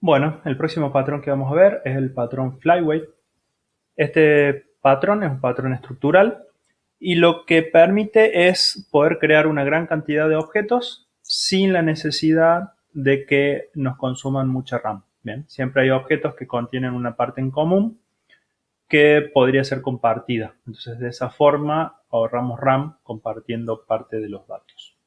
Bueno, el próximo patrón que vamos a ver es el patrón flyweight. Este patrón es un patrón estructural y lo que permite es poder crear una gran cantidad de objetos sin la necesidad de que nos consuman mucha RAM. Bien, siempre hay objetos que contienen una parte en común que podría ser compartida. Entonces, de esa forma ahorramos RAM compartiendo parte de los datos.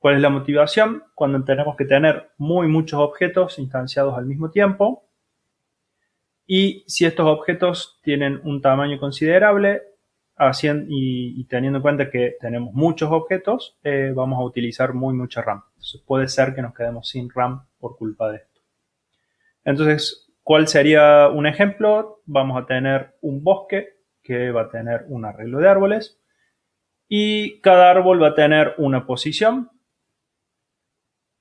¿Cuál es la motivación? Cuando tenemos que tener muchos objetos instanciados al mismo tiempo y si estos objetos tienen un tamaño considerable y teniendo en cuenta que tenemos muchos objetos, vamos a utilizar mucha RAM. Entonces puede ser que nos quedemos sin RAM por culpa de esto. Entonces, ¿cuál sería un ejemplo? Vamos a tener un bosque que va a tener un arreglo de árboles y cada árbol va a tener una posición,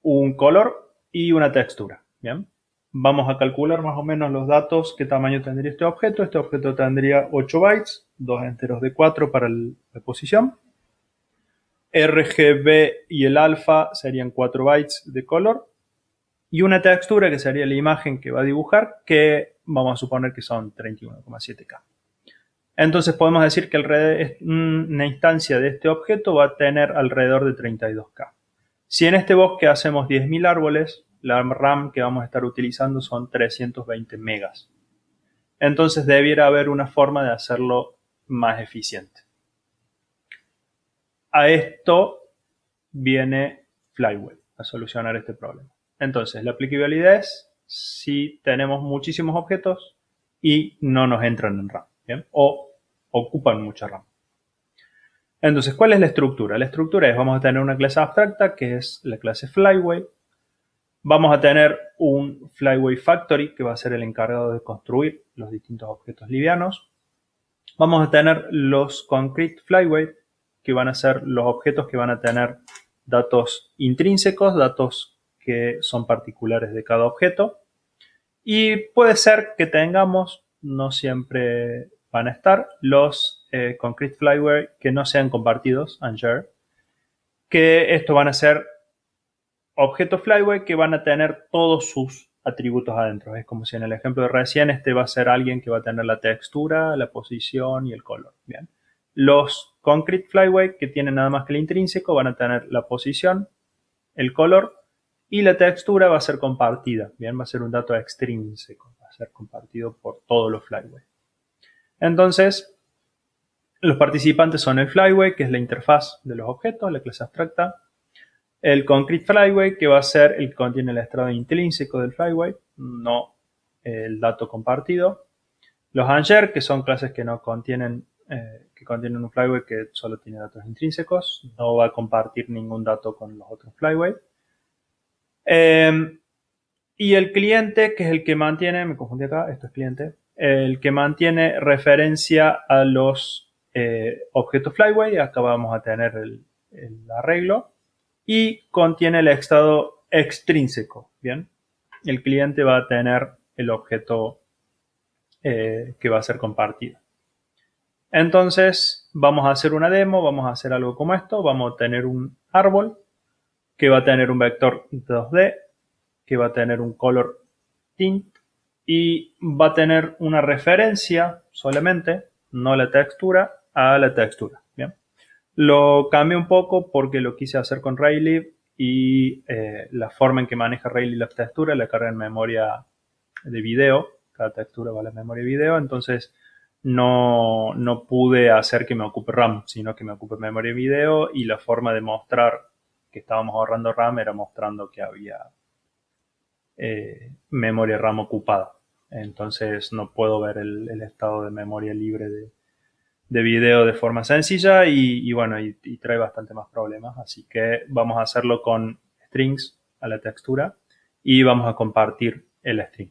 un color y una textura. Bien, vamos a calcular más o menos los datos, qué tamaño tendría este objeto. Este objeto tendría 8 bytes, 2 enteros de 4 para la posición. RGB y el alfa serían 4 bytes de color y una textura que sería la imagen que va a dibujar, que vamos a suponer que son 31,7K. Entonces podemos decir que una instancia de este objeto va a tener alrededor de 32K. Si en este bosque hacemos 10.000 árboles, la RAM que vamos a estar utilizando son 320 megas. Entonces debiera haber una forma de hacerlo más eficiente. A esto viene Flyweight, a solucionar este problema. Entonces, la aplicabilidad es si tenemos muchísimos objetos y no nos entran en RAM, ¿bien? O ocupan mucha RAM. Entonces, ¿cuál es la estructura? La estructura es, vamos a tener una clase abstracta que es la clase Flyweight. Vamos a tener un Flyweight Factory que va a ser el encargado de construir los distintos objetos livianos. Vamos a tener los Concrete Flyweight que van a ser los objetos que van a tener datos intrínsecos, datos que son particulares de cada objeto. Y puede ser que tengamos, no siempre van a estar, los Concrete Flyweight que no sean compartidos, unshare, que estos van a ser objetos Flyweight que van a tener todos sus atributos adentro. Es como si en el ejemplo de recién este va a ser alguien que va a tener la textura, la posición y el color. Bien. Los Concrete Flyweight que tienen nada más que el intrínseco van a tener la posición, el color y la textura va a ser compartida. Bien, va a ser un dato extrínseco, va a ser compartido por todos los Flyweight. Entonces, los participantes son el Flyweight, que es la interfaz de los objetos, la clase abstracta. El Concrete Flyweight, que va a ser el que contiene el estrado intrínseco del Flyweight, no el dato compartido. Los Unshare, que son clases que no contienen, que contienen un Flyweight que solo tiene datos intrínsecos, no va a compartir ningún dato con los otros Flyweight. Y el cliente, que es el que mantiene, me confundí acá, esto es cliente, el que mantiene referencia a los objetos Flyweight, acá vamos a tener el arreglo, y contiene el estado extrínseco, ¿bien? El cliente va a tener el objeto que va a ser compartido. Entonces, vamos a hacer una demo, vamos a hacer algo como esto, vamos a tener un árbol que va a tener un vector 2D, que va a tener un color tint y va a tener una referencia solamente, no la textura, a la textura. Bien. Lo cambié un poco porque lo quise hacer con Rayleigh y la forma en que maneja Rayleigh la textura la carga en memoria de video. Cada textura va a la memoria de video, entonces no pude hacer que me ocupe RAM, sino que me ocupe memoria de video y la forma de mostrar que estábamos ahorrando RAM era mostrando que había memoria RAM ocupada. Entonces no puedo ver el estado de memoria libre de video de forma sencilla y bueno, y trae bastante más problemas. Así que vamos a hacerlo con strings a la textura y vamos a compartir el string.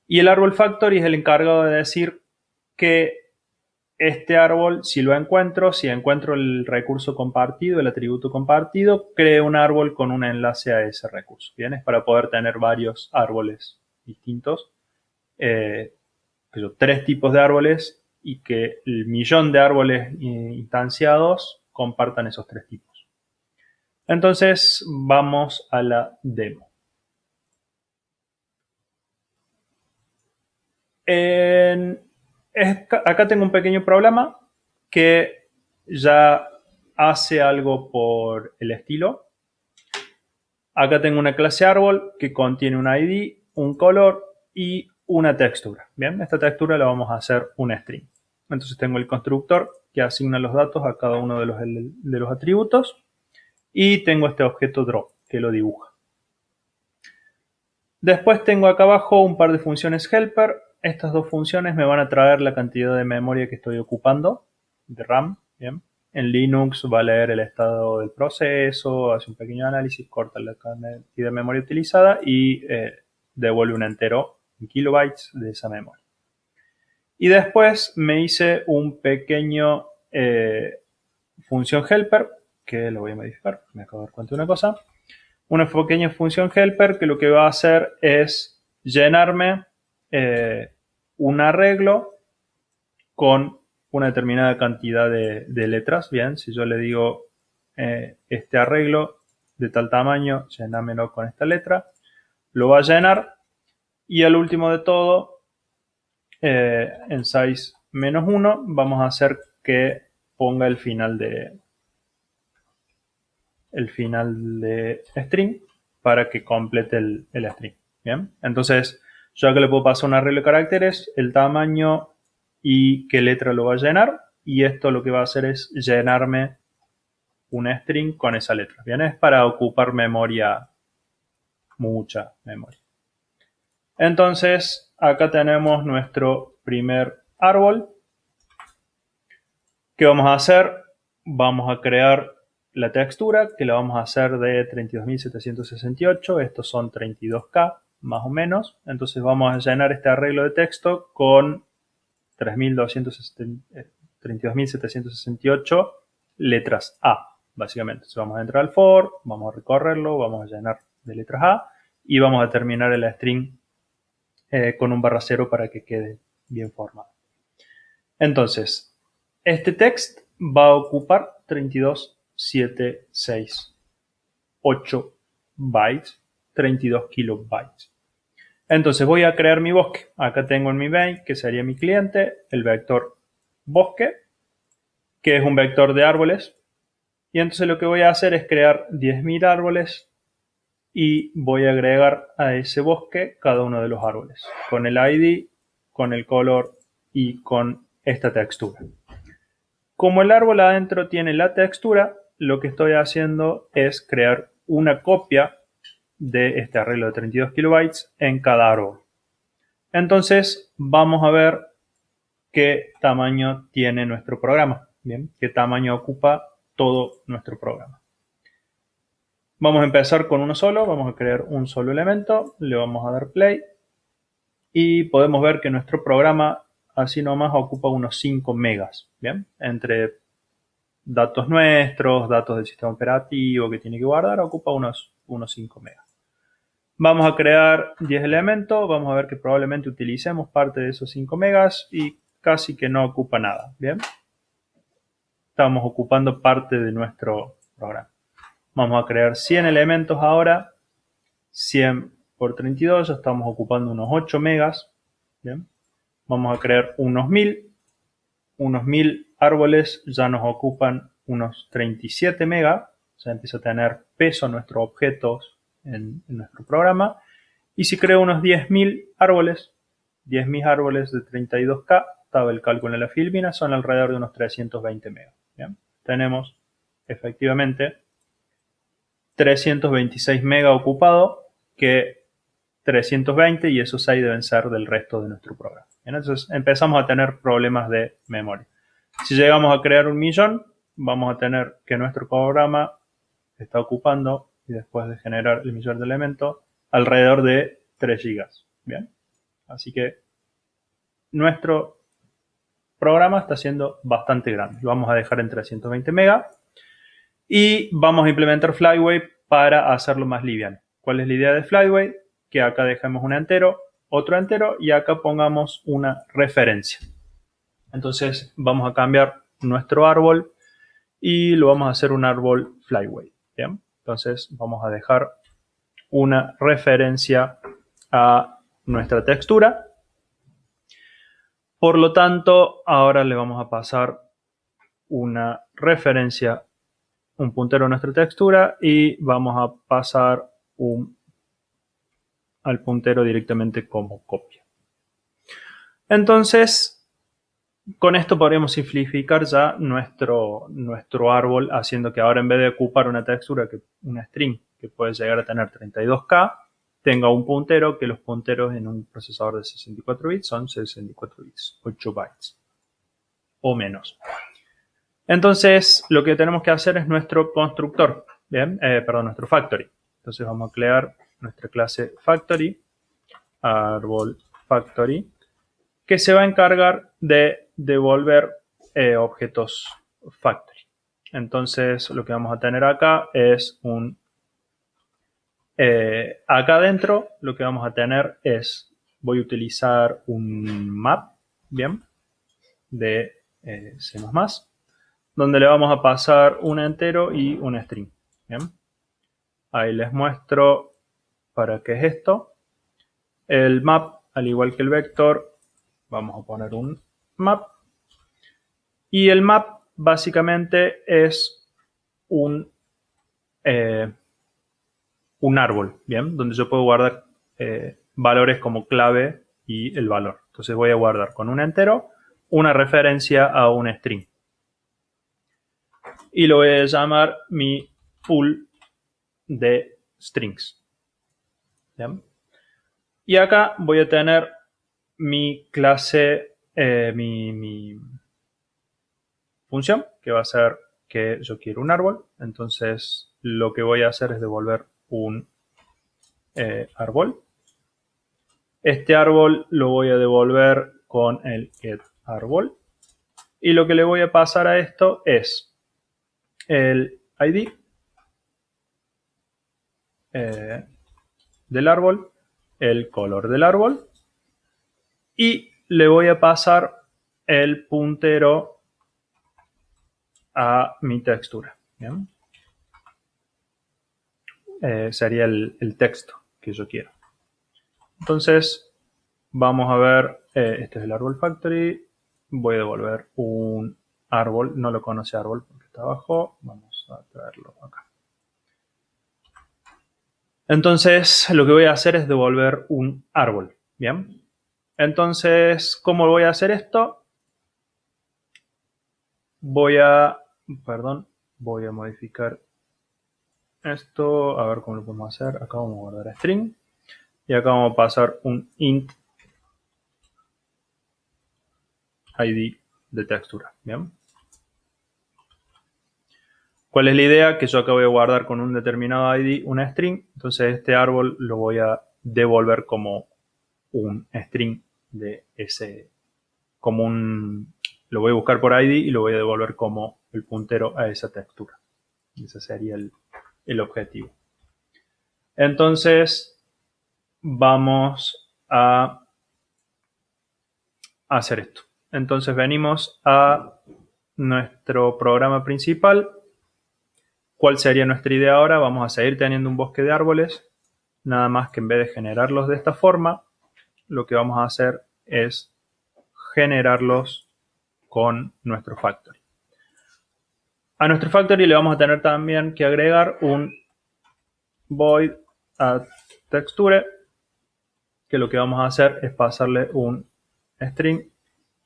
Y el árbol factory es el encargado de decir que este árbol, si lo encuentro, si encuentro el recurso compartido, el atributo compartido, cree un árbol con un enlace a ese recurso. Bien, es para poder tener varios árboles distintos. Pero 3 tipos de árboles y que el millón de árboles instanciados compartan esos 3 tipos. Entonces vamos a la demo. Acá tengo un pequeño problema que ya hace algo por el estilo. Acá tengo una clase árbol que contiene un ID, un color y una textura. Bien, esta textura la vamos a hacer un string. Entonces tengo el constructor que asigna los datos a cada uno de los atributos y tengo este objeto draw que lo dibuja. Después tengo acá abajo un par de funciones helper. Estas dos funciones me van a traer la cantidad de memoria que estoy ocupando de RAM. Bien. En Linux va a leer el estado del proceso, hace un pequeño análisis, corta la cantidad de memoria utilizada y devuelve un entero en kilobytes de esa memoria. Y después me hice un pequeño función helper, que lo voy a modificar, me acabo de dar cuenta de una cosa. Una pequeña función helper que lo que va a hacer es llenarme un arreglo con una determinada cantidad de letras. Bien, si yo le digo este arreglo de tal tamaño, llénamelo con esta letra, lo va a llenar y al último de todo, en size -1, vamos a hacer que ponga el final de string para que complete el string. Bien, entonces yo acá le puedo pasar un arreglo de caracteres, el tamaño y qué letra lo va a llenar, y esto lo que va a hacer es llenarme un string con esa letra. Bien, es para ocupar memoria, mucha memoria. Entonces acá tenemos nuestro primer árbol. ¿Qué vamos a hacer? Vamos a crear la textura, que la vamos a hacer de 32.768. Estos son 32K, más o menos. Entonces vamos a llenar este arreglo de texto con 32.768 letras A, básicamente. Entonces vamos a entrar al for, vamos a recorrerlo, vamos a llenar de letras A y vamos a terminar el string con un /0 para que quede bien formado. Entonces, este text va a ocupar 32.768 bytes, 32 kilobytes. Entonces voy a crear mi bosque. Acá tengo en mi main, que sería mi cliente, el vector bosque, que es un vector de árboles. Y entonces lo que voy a hacer es crear 10.000 árboles y voy a agregar a ese bosque cada uno de los árboles, con el ID, con el color y con esta textura. Como el árbol adentro tiene la textura, lo que estoy haciendo es crear una copia de este arreglo de 32 kilobytes en cada árbol. Entonces vamos a ver qué tamaño tiene nuestro programa. Bien, qué tamaño ocupa todo nuestro programa. Vamos a empezar con uno solo, vamos a crear un solo elemento, le vamos a dar play y podemos ver que nuestro programa así nomás ocupa unos 5 megas. Bien, entre datos nuestros, datos del sistema operativo que tiene que guardar, ocupa unos 5 megas. Vamos a crear 10 elementos, vamos a ver que probablemente utilicemos parte de esos 5 megas y casi que no ocupa nada. Bien, estamos ocupando parte de nuestro programa. Vamos a crear 100 elementos ahora, 100 por 32, ya estamos ocupando unos 8 megas. Bien, vamos a crear unos 1000 árboles, ya nos ocupan unos 37 megas, o sea, empieza a tener peso nuestros objetos en nuestro programa. Y si creo unos 10.000 árboles, 10.000 árboles de 32K, estaba el cálculo en la filmina, son alrededor de unos 320 megas. ¿Bien? Tenemos efectivamente 326 megas ocupado, que 320 y esos 6 deben ser del resto de nuestro programa. ¿Bien? Entonces empezamos a tener problemas de memoria. Si llegamos a crear 1.000.000, vamos a tener que nuestro programa está ocupando, y después de generar el millón de elementos, alrededor de 3 gigas. Bien, así que nuestro programa está siendo bastante grande. Lo vamos a dejar en 320 megas y vamos a implementar Flyway para hacerlo más liviano. ¿Cuál es la idea de Flyway? Que acá dejemos un entero, otro entero y acá pongamos una referencia. Entonces vamos a cambiar nuestro árbol y lo vamos a hacer un árbol Flyway. Bien, entonces vamos a dejar una referencia a nuestra textura Por lo tanto, ahora le vamos a pasar una referencia, un puntero a nuestra textura y vamos a pasar al puntero directamente como copia. Entonces, con esto podríamos simplificar ya nuestro árbol, haciendo que ahora en vez de ocupar una textura, una string que puede llegar a tener 32K, tenga un puntero, que los punteros en un procesador de 64 bits son 64 bits, 8 bytes o menos. Entonces, lo que tenemos que hacer es nuestro constructor, ¿bien? Nuestro factory. Entonces vamos a crear nuestra clase factory, árbol factory, que se va a encargar de devolver objetos factory. Entonces, lo que vamos a tener acá es acá adentro lo que vamos a tener es, voy a utilizar un map, ¿bien? De C++, donde le vamos a pasar un entero y un string, ¿bien? Ahí les muestro para qué es esto. El map, al igual que el vector, vamos a poner un map. Y el map básicamente es un árbol, ¿bien? Donde yo puedo guardar valores como clave y el valor. Entonces voy a guardar con un entero una referencia a un string. Y lo voy a llamar mi pool de strings. ¿Bien? Y acá voy a tener mi clase, mi función, que va a ser que yo quiero un árbol. Entonces lo que voy a hacer es devolver un árbol. Este árbol lo voy a devolver con el getArbol. Y lo que le voy a pasar a esto es el ID del árbol, el color del árbol, y le voy a pasar el puntero a mi textura. ¿Bien? Sería el texto que yo quiero. Entonces, vamos a ver, este es el árbol factory. Voy a devolver un árbol, no lo conoce árbol porque está abajo. Vamos a traerlo acá. Entonces, lo que voy a hacer es devolver un árbol. Bien. Entonces, ¿cómo voy a hacer esto? Voy a modificar esto. A ver cómo lo podemos hacer. Acá vamos a guardar string. Y acá vamos a pasar un int ID de textura. Bien. ¿Cuál es la idea? Que yo acá voy a guardar con un determinado ID una string. Entonces este árbol lo voy a devolver como un string de ese, lo voy a buscar por ID y lo voy a devolver como el puntero a esa textura. Ese sería el objetivo. Entonces vamos a hacer esto. Entonces venimos a nuestro programa principal. ¿Cuál sería nuestra idea ahora? Vamos a seguir teniendo un bosque de árboles, nada más que en vez de generarlos de esta forma, lo que vamos a hacer es generarlos con nuestro factory. A nuestro factory le vamos a tener también que agregar un void add texture, que lo que vamos a hacer es pasarle un string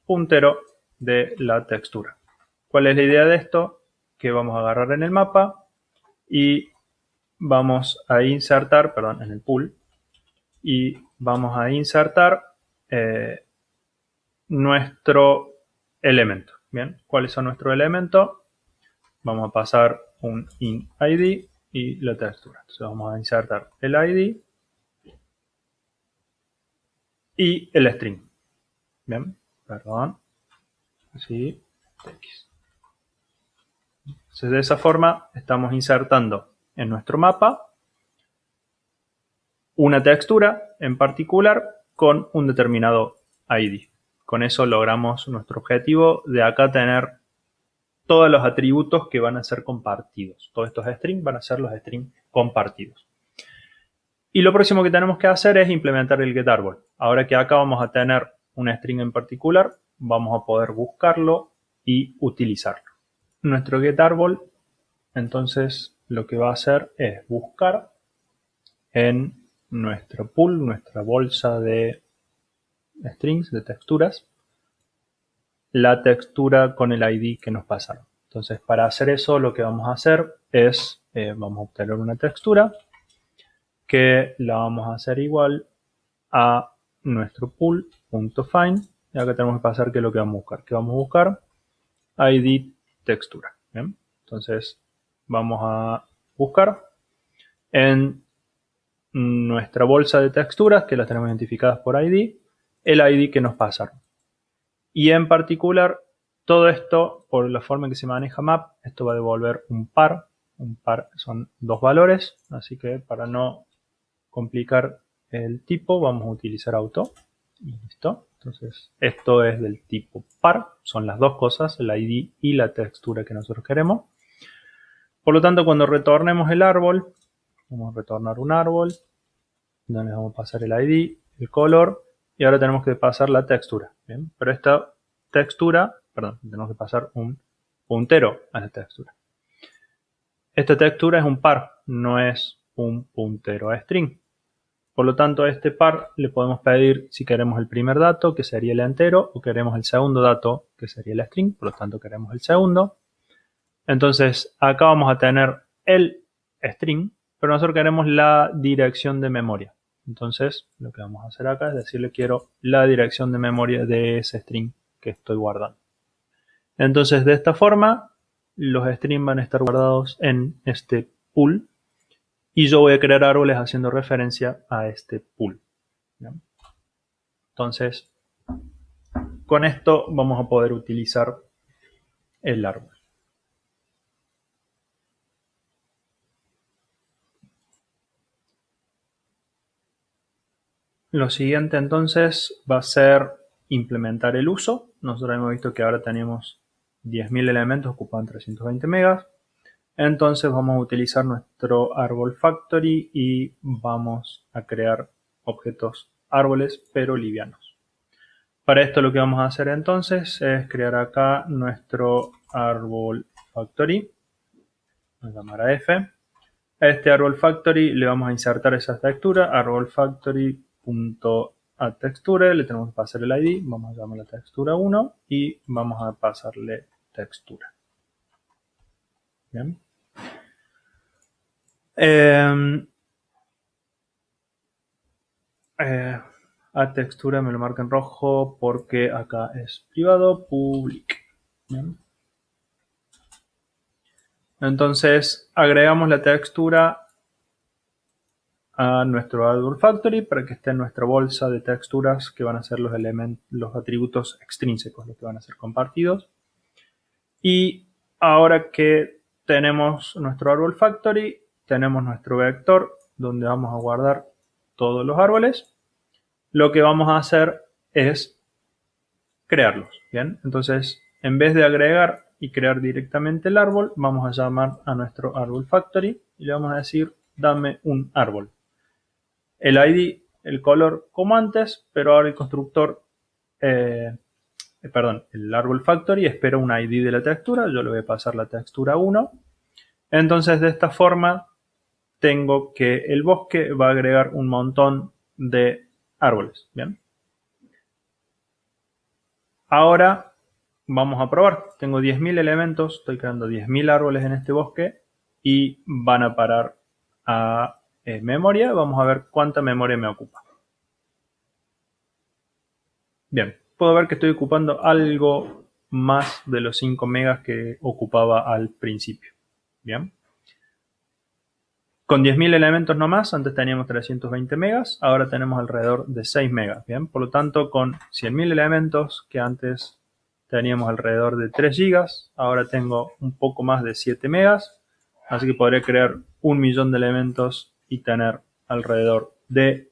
puntero de la textura. ¿Cuál es la idea de esto? Que vamos a agarrar en el mapa y vamos a insertar, en el pool, y vamos a insertar nuestro elemento. Bien, ¿cuáles son nuestros elementos? Vamos a pasar un int ID y la textura. Entonces vamos a insertar el ID y el string. Bien, así, x. Entonces de esa forma estamos insertando en nuestro mapa una textura en particular con un determinado ID. Con eso logramos nuestro objetivo de acá tener todos los atributos que van a ser compartidos. Todos estos strings van a ser los strings compartidos. Y lo próximo que tenemos que hacer es implementar el getArbol. Ahora que acá vamos a tener un string en particular, vamos a poder buscarlo y utilizarlo. Nuestro getArbol, entonces, lo que va a hacer es buscar en nuestro pool, nuestra bolsa de strings, de texturas, la textura con el ID que nos pasaron. Entonces, para hacer eso, lo que vamos a hacer es, vamos a obtener una textura que la vamos a hacer igual a nuestro pool.find. Y acá tenemos que pasar qué es lo que vamos a buscar. ¿Qué vamos a buscar? ID textura. ¿Bien? Entonces, vamos a buscar en nuestra bolsa de texturas, que las tenemos identificadas por ID, el ID que nos pasaron. Y en particular, todo esto, por la forma en que se maneja map, esto va a devolver un par. Un par son dos valores, así que para no complicar el tipo, vamos a utilizar auto. Y listo. Entonces, esto es del tipo par, son las dos cosas, el ID y la textura que nosotros queremos. Por lo tanto, cuando retornemos el árbol, vamos a retornar un árbol, donde le vamos a pasar el ID, el color, y ahora tenemos que pasar la textura. ¿Bien? Pero esta textura, perdón, tenemos que pasar un puntero a la textura. Esta textura es un par, no es un puntero a string. Por lo tanto, a este par le podemos pedir si queremos el primer dato, que sería el entero, o queremos el segundo dato, que sería el string. Por lo tanto, queremos el segundo. Entonces, acá vamos a tener el string, pero nosotros queremos la dirección de memoria. Entonces, lo que vamos a hacer acá es decirle quiero la dirección de memoria de ese string que estoy guardando. Entonces, de esta forma, los strings van a estar guardados en este pool y yo voy a crear árboles haciendo referencia a este pool. ¿Bien? Entonces, con esto vamos a poder utilizar el árbol. Lo siguiente entonces va a ser implementar el uso. Nosotros hemos visto que ahora tenemos 10.000 elementos, ocupan 320 megas. Entonces vamos a utilizar nuestro árbol factory y vamos a crear objetos árboles pero livianos. Para esto lo que vamos a hacer entonces es crear acá nuestro árbol factory. Vamos a llamar a F. A este árbol factory le vamos a insertar esa textura, árbol factory.addTexture, le tenemos que pasar el ID, vamos a llamar la textura 1 y vamos a pasarle textura. Bien. A textura me lo marca en rojo porque acá es privado, public. Bien. Entonces agregamos la textura a nuestro árbol factory para que esté en nuestra bolsa de texturas que van a ser los atributos extrínsecos, los que van a ser compartidos. Y ahora que tenemos nuestro árbol factory, tenemos nuestro vector donde vamos a guardar todos los árboles. Lo que vamos a hacer es crearlos. Bien, entonces en vez de agregar y crear directamente el árbol, vamos a llamar a nuestro árbol factory y le vamos a decir dame un árbol. El ID, el color como antes, pero ahora el constructor, el árbol factory espera un ID de la textura, yo le voy a pasar la textura 1. Entonces de esta forma tengo que el bosque va a agregar un montón de árboles. Bien. Ahora vamos a probar. Tengo 10.000 elementos, estoy creando 10.000 árboles en este bosque y van a parar a memoria. Vamos a ver cuánta memoria me ocupa. Bien, puedo ver que estoy ocupando algo más de los 5 megas que ocupaba al principio. Bien. Con 10.000 elementos nomás, antes teníamos 320 megas, ahora tenemos alrededor de 6 megas. Bien, por lo tanto, con 100.000 elementos, que antes teníamos alrededor de 3 gigas, ahora tengo un poco más de 7 megas, así que podré crear 1.000.000 de elementos y tener alrededor de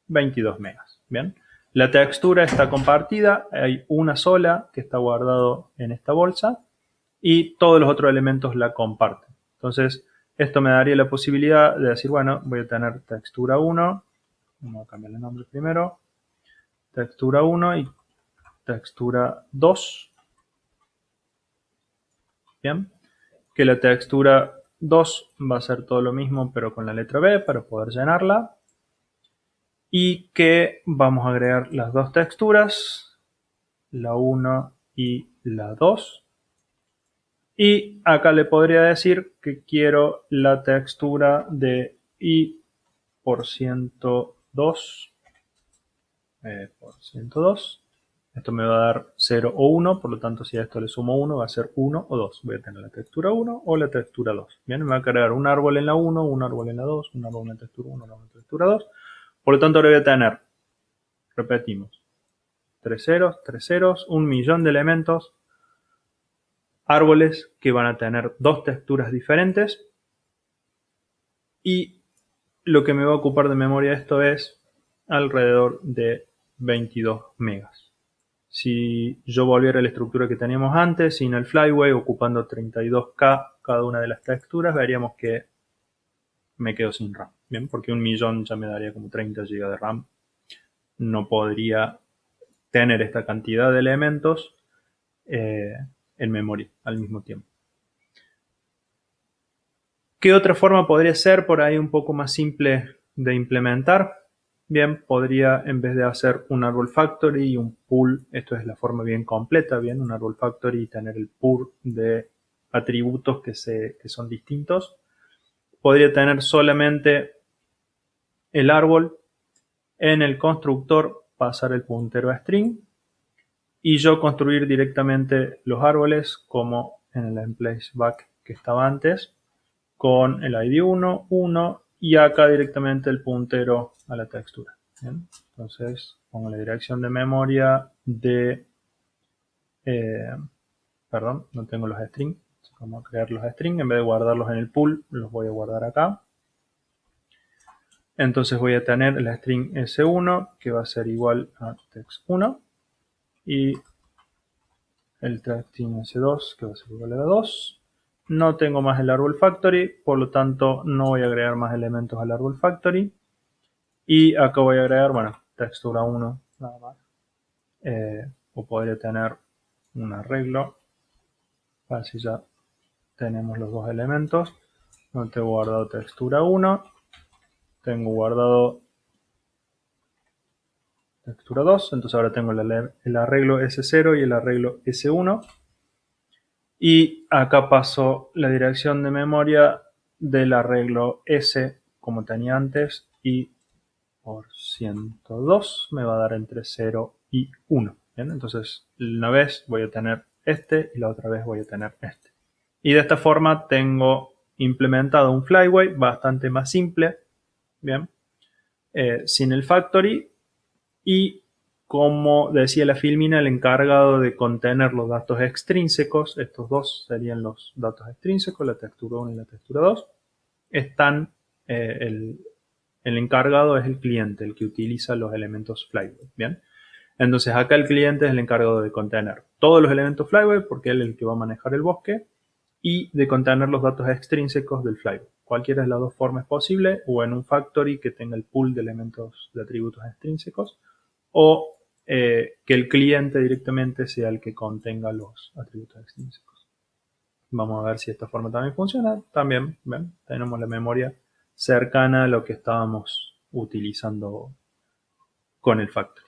22 megas. Bien, la textura está compartida, hay una sola que está guardado en esta bolsa y todos los otros elementos la comparten. Entonces, esto me daría la posibilidad de decir, bueno, voy a tener textura 1, vamos a cambiar el nombre primero, textura 1 y textura 2. Bien. Que la textura 2 va a ser todo lo mismo, pero con la letra B para poder llenarla. Y que vamos a agregar las dos texturas, la 1 y la 2. Y acá le podría decir que quiero la textura de i por 102 por 102. Esto me va a dar 0 o 1, por lo tanto si a esto le sumo 1 va a ser 1 o 2. Voy a tener la textura 1 o la textura 2. Bien, me va a cargar un árbol en la 1, un árbol en la 2, un árbol en la textura 1, un árbol en la textura 2. Por lo tanto ahora voy a tener, repetimos, 3 ceros, un millón de elementos, árboles que van a tener dos texturas diferentes, y lo que me va a ocupar de memoria esto es alrededor de 22 megas. Si yo volviera a la estructura que teníamos antes, sin el Flyway, ocupando 32K cada una de las texturas, veríamos que me quedo sin RAM. Bien, porque un millón ya me daría como 30 GB de RAM. No podría tener esta cantidad de elementos en memoria al mismo tiempo. ¿Qué otra forma podría ser por ahí un poco más simple de implementar? Bien, podría en vez de hacer un árbol factory y un pool, esto es la forma bien completa, bien, un árbol factory y tener el pool de atributos que son distintos. Podría tener solamente el árbol, en el constructor pasar el puntero a string y yo construir directamente los árboles como en el emplace back que estaba antes, con el ID 1, 1 y acá directamente el puntero a la textura. ¿Bien? Entonces pongo la dirección de memoria de... perdón, no tengo los strings. Vamos a crear los strings. En vez de guardarlos en el pool, los voy a guardar acá. Entonces voy a tener el string S1 que va a ser igual a text1 y el string S2 que va a ser igual a 2. No tengo más el árbol factory, por lo tanto no voy a agregar más elementos al árbol factory. Y acá voy a agregar, bueno, textura 1 nada más. O podría tener un arreglo. Así ya tenemos los dos elementos. No tengo guardado textura 1. Tengo guardado textura 2. Entonces ahora tengo el arreglo S0 y el arreglo S1. Y acá paso la dirección de memoria del arreglo S como tenía antes y por 102 me va a dar entre 0 y 1. ¿Bien? Entonces una vez voy a tener este y la otra vez voy a tener este. Y de esta forma tengo implementado un Flyway bastante más simple, ¿bien? Sin el factory y como decía la filmina, el encargado de contener los datos extrínsecos, estos dos serían los datos extrínsecos, la textura 1 y la textura 2, están, el encargado es el cliente, el que utiliza los elementos Flyway, ¿bien? Entonces acá el cliente es el encargado de contener todos los elementos Flyway porque él es el que va a manejar el bosque y de contener los datos extrínsecos del Flyway. Cualquiera de las dos formas es posible, o en un factory que tenga el pool de elementos de atributos extrínsecos, o que el cliente directamente sea el que contenga los atributos extrínsecos. Vamos a ver si esta forma también funciona. También, ¿ven? Tenemos la memoria cercana a lo que estábamos utilizando con el factory.